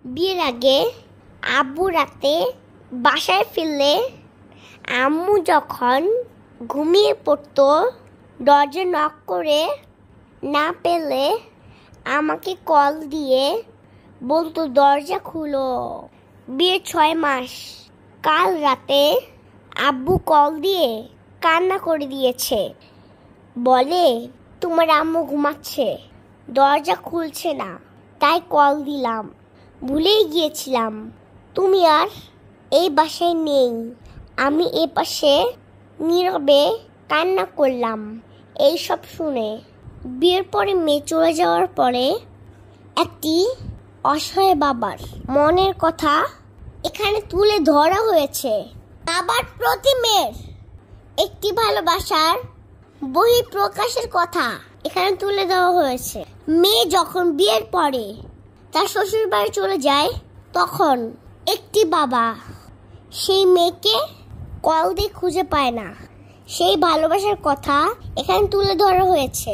বিয়ের আগে আব্বু রাতে বাসায় ফিরলে আম্মু যখন ঘুমিয়ে পড়তো দরজা নক করে না পেলে আমাকে কল দিয়ে বলতো দরজা খুলো। বিয়ের 6 মাস কাল রাতে আব্বু কল দিয়ে কান্না করে দিয়েছে, বলে তোমার আম্মু ঘুমাচ্ছে, দরজা খুলছে না, তাই কল দিলাম, ভুলেই গিয়েছিলাম তুমি আর এই বাসায় নেই। আমি এ পাশে নীরবে কান্না করলাম। এইসব শুনে বিয়ের পরে মেয়ে চলে যাওয়ার পরে একটি অসহায় বাবার মনের কথা এখানে তুলে ধরা হয়েছে। বাবার প্রতি মেয়ের একটি ভালোবাসার বহিঃপ্রকাশের কথা এখানে তুলে দেওয়া হয়েছে। মেয়ে যখন বিয়ের পরে তার শ্বশুর বাড়ি চলে যায়, তখন একটি বাবা সেই মেয়েকে কল দিয়ে খুঁজে পায় না। সেই ভালোবাসার কথা এখানে তুলে ধরা হয়েছে।